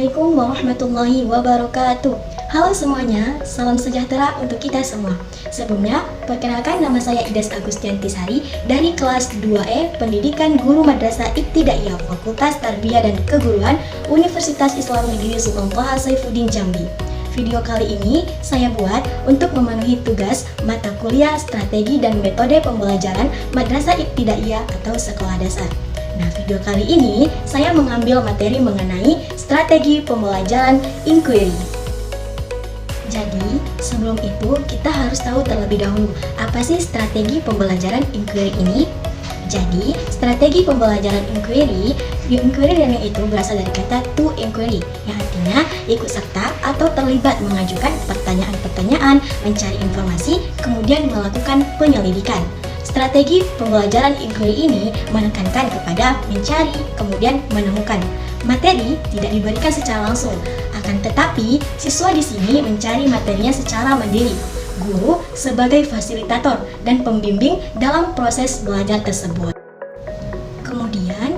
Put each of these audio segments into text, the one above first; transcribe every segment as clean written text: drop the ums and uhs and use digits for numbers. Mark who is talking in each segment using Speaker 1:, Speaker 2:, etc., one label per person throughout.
Speaker 1: Assalamualaikum warahmatullahi wabarakatuh. Halo semuanya, salam sejahtera untuk kita semua. Sebelumnya, perkenalkan nama saya Idas Agustiantisari dari kelas 2E Pendidikan Guru Madrasah Ibtidaiyah Fakultas Tarbiyah dan Keguruan Universitas Islam Negeri Sultan Toha Saifuddin Jambi. Video kali ini saya buat untuk memenuhi tugas mata kuliah strategi dan metode pembelajaran Madrasah Ibtidaiyah atau sekolah dasar. Nah, video kali ini saya mengambil materi mengenai strategi pembelajaran inquiry. Jadi, sebelum itu kita harus tahu terlebih dahulu apa sih strategi pembelajaran inquiry ini. Jadi, strategi pembelajaran inquiry yang itu berasal dari kata to inquiry, yang artinya ikut serta atau terlibat mengajukan pertanyaan-pertanyaan, mencari informasi, kemudian melakukan penyelidikan. Strategi pembelajaran inquiry ini menekankan kepada mencari, kemudian menemukan. Materi tidak diberikan secara langsung, akan tetapi siswa di sini mencari materinya secara mandiri. Guru sebagai fasilitator dan pembimbing dalam proses belajar tersebut. Kemudian,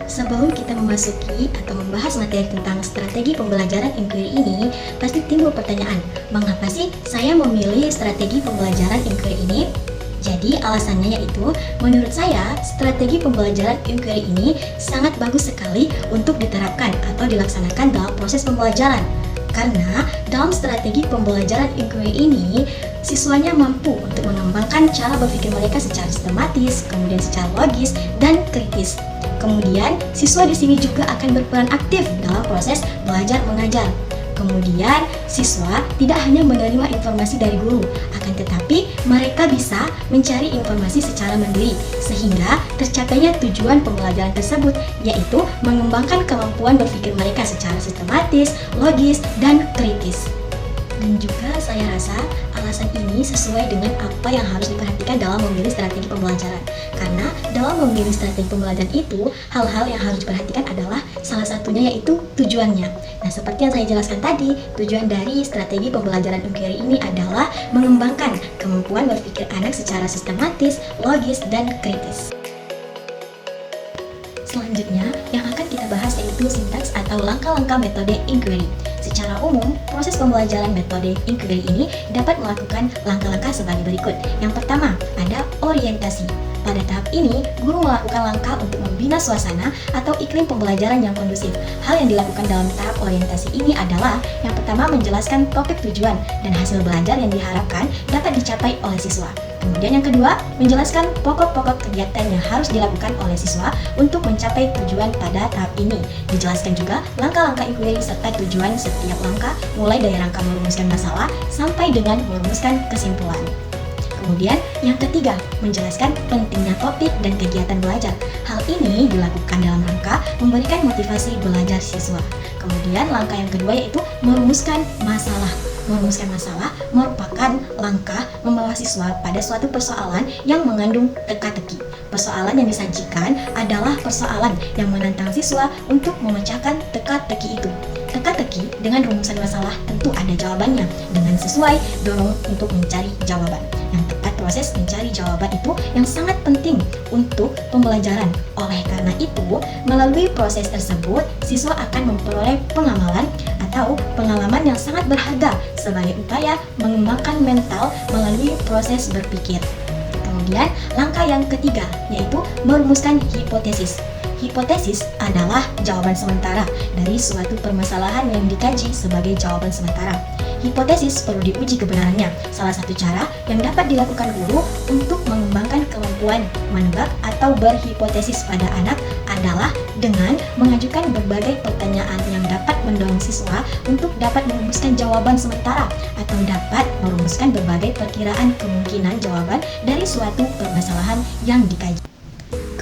Speaker 1: sebelum kita memasuki atau membahas materi tentang strategi pembelajaran inquiry ini, pasti timbul pertanyaan, mengapa sih saya memilih strategi pembelajaran inquiry ini? Jadi alasannya yaitu, menurut saya strategi pembelajaran inquiry ini sangat bagus sekali untuk diterapkan atau dilaksanakan dalam proses pembelajaran. Karena dalam strategi pembelajaran inquiry ini, siswanya mampu untuk mengembangkan cara berpikir mereka secara sistematis, kemudian secara logis dan kritis. Kemudian, siswa di sini juga akan berperan aktif dalam proses belajar mengajar. Kemudian, siswa tidak hanya menerima informasi dari guru, akan tetapi mereka bisa mencari informasi secara mandiri, sehingga tercapainya tujuan pembelajaran tersebut, yaitu mengembangkan kemampuan berpikir mereka secara sistematis, logis, dan kritis. Dan juga saya rasa alasan ini sesuai dengan apa yang harus diperhatikan dalam memilih strategi pembelajaran. Karena dalam memilih strategi pembelajaran itu, hal-hal yang harus diperhatikan adalah salah satunya yaitu tujuannya. Nah, seperti yang saya jelaskan tadi, tujuan dari strategi pembelajaran inquiry ini adalah mengembangkan kemampuan berpikir anak secara sistematis, logis, dan kritis. Selanjutnya, yang akan kita bahas yaitu sintaks atau langkah-langkah metode inquiry. Secara umum, proses pembelajaran metode inquiry ini dapat melakukan langkah-langkah sebagai berikut. Yang pertama, ada orientasi. Pada tahap ini, guru melakukan langkah untuk membina suasana atau iklim pembelajaran yang kondusif. Hal yang dilakukan dalam tahap orientasi ini adalah yang pertama menjelaskan topik tujuan dan hasil belajar yang diharapkan dapat dicapai oleh siswa. Kemudian yang kedua, menjelaskan pokok-pokok kegiatan yang harus dilakukan oleh siswa untuk mencapai tujuan pada tahap ini. Dijelaskan juga langkah-langkah inquiry serta tujuan setiap langkah, mulai dari rangka merumuskan masalah sampai dengan merumuskan kesimpulan. Kemudian yang ketiga, menjelaskan pentingnya topik dan kegiatan belajar. Hal ini dilakukan dalam rangka memberikan motivasi belajar siswa. Kemudian langkah yang kedua yaitu merumuskan masalah. Merumuskan masalah merupakan langkah membawa siswa pada suatu persoalan yang mengandung teka-teki. Persoalan yang disajikan adalah persoalan yang menantang siswa untuk memecahkan teka-teki itu. Teka-teki dengan rumusan masalah tentu ada jawabannya, dengan sesuai dorong untuk mencari jawaban. Yang tepat proses mencari jawaban itu yang sangat penting untuk pembelajaran. Oleh karena itu, melalui proses tersebut, siswa akan memperoleh pengalaman yang sangat berharga sebagai upaya mengembangkan mental melalui proses berpikir. Kemudian, langkah yang ketiga yaitu merumuskan hipotesis. Hipotesis adalah jawaban sementara dari suatu permasalahan yang dikaji sebagai jawaban sementara. Hipotesis perlu diuji kebenarannya. Salah satu cara yang dapat dilakukan guru untuk mengembangkan kemampuan menebak atau berhipotesis pada anak adalah dengan mengajukan berbagai pertanyaan yang dapat mendorong siswa untuk dapat merumuskan jawaban sementara atau dapat merumuskan berbagai perkiraan kemungkinan jawaban dari suatu permasalahan yang dikaji.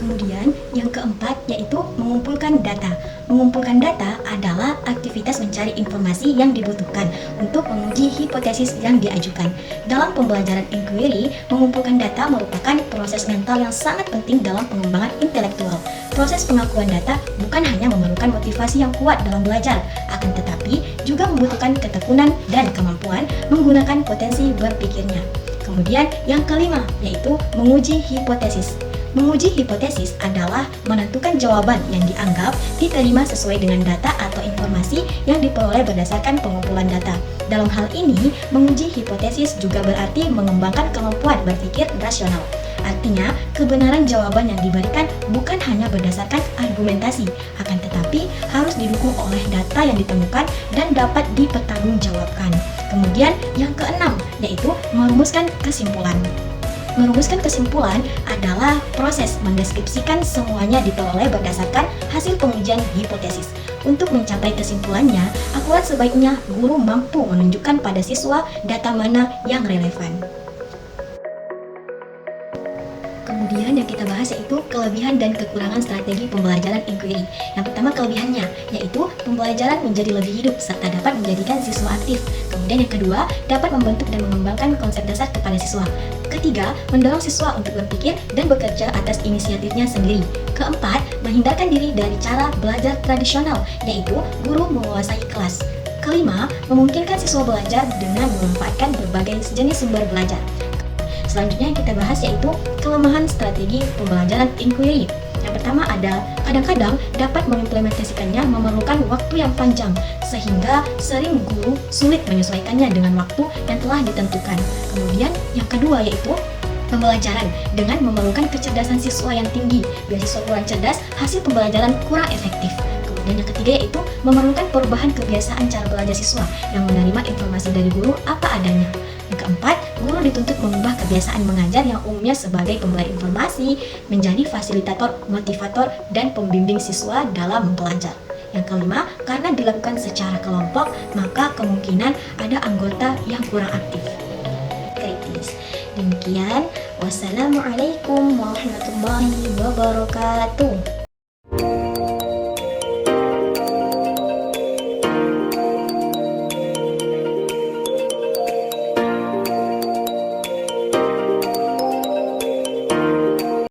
Speaker 1: Kemudian yang keempat yaitu mengumpulkan data. Mengumpulkan data adalah aktivitas mencari informasi yang dibutuhkan untuk menguji hipotesis yang diajukan. Dalam pembelajaran inquiry, mengumpulkan data merupakan proses mental yang sangat penting dalam pengembangan intelektual. Proses pengakuan data bukan hanya memerlukan motivasi yang kuat dalam belajar, akan tetapi juga membutuhkan ketekunan dan kemampuan menggunakan potensi berpikirnya. Kemudian yang kelima yaitu menguji hipotesis. Menguji hipotesis adalah menentukan jawaban yang dianggap diterima sesuai dengan data atau informasi yang diperoleh berdasarkan pengumpulan data. Dalam hal ini, menguji hipotesis juga berarti mengembangkan kemampuan berpikir rasional. Artinya, kebenaran jawaban yang diberikan bukan hanya berdasarkan argumentasi, akan tetapi harus didukung oleh data yang ditemukan dan dapat dipertanggungjawabkan. Kemudian, yang keenam, yaitu merumuskan kesimpulan. Merumuskan kesimpulan adalah proses mendeskripsikan semuanya diperoleh berdasarkan hasil pengujian hipotesis. Untuk mencapai kesimpulannya, akurat sebaiknya guru mampu menunjukkan pada siswa data mana yang relevan. Kemudian yang kita bahas yaitu kelebihan dan kekurangan strategi pembelajaran inquiry. Yang pertama kelebihannya, yaitu pembelajaran menjadi lebih hidup serta dapat menjadikan siswa aktif. Kemudian yang kedua, dapat membentuk dan mengembangkan konsep dasar kepada siswa. Ketiga, mendorong siswa untuk berpikir dan bekerja atas inisiatifnya sendiri. Keempat, menghindarkan diri dari cara belajar tradisional, yaitu guru menguasai kelas. Kelima, memungkinkan siswa belajar dengan memanfaatkan berbagai jenis sumber belajar. Selanjutnya yang kita bahas yaitu kelemahan strategi pembelajaran inquiry. Yang pertama ada kadang-kadang dapat mengimplementasikannya memerlukan waktu yang panjang sehingga sering guru sulit menyesuaikannya dengan waktu yang telah ditentukan. Kemudian yang kedua yaitu pembelajaran dengan memerlukan kecerdasan siswa yang tinggi. Bila siswa kurang cerdas, hasil pembelajaran kurang efektif. Kemudian yang ketiga yaitu memerlukan perubahan kebiasaan cara belajar siswa yang menerima informasi dari guru apa adanya. Yang keempat, guru dituntut mengubah kebiasaan mengajar yang umumnya sebagai pemberi informasi menjadi fasilitator, motivator, dan pembimbing siswa dalam belajar. Yang kelima, karena dilakukan secara kelompok, maka kemungkinan ada anggota yang kurang aktif. Kritis. Demikian, wassalamualaikum warahmatullahi wabarakatuh.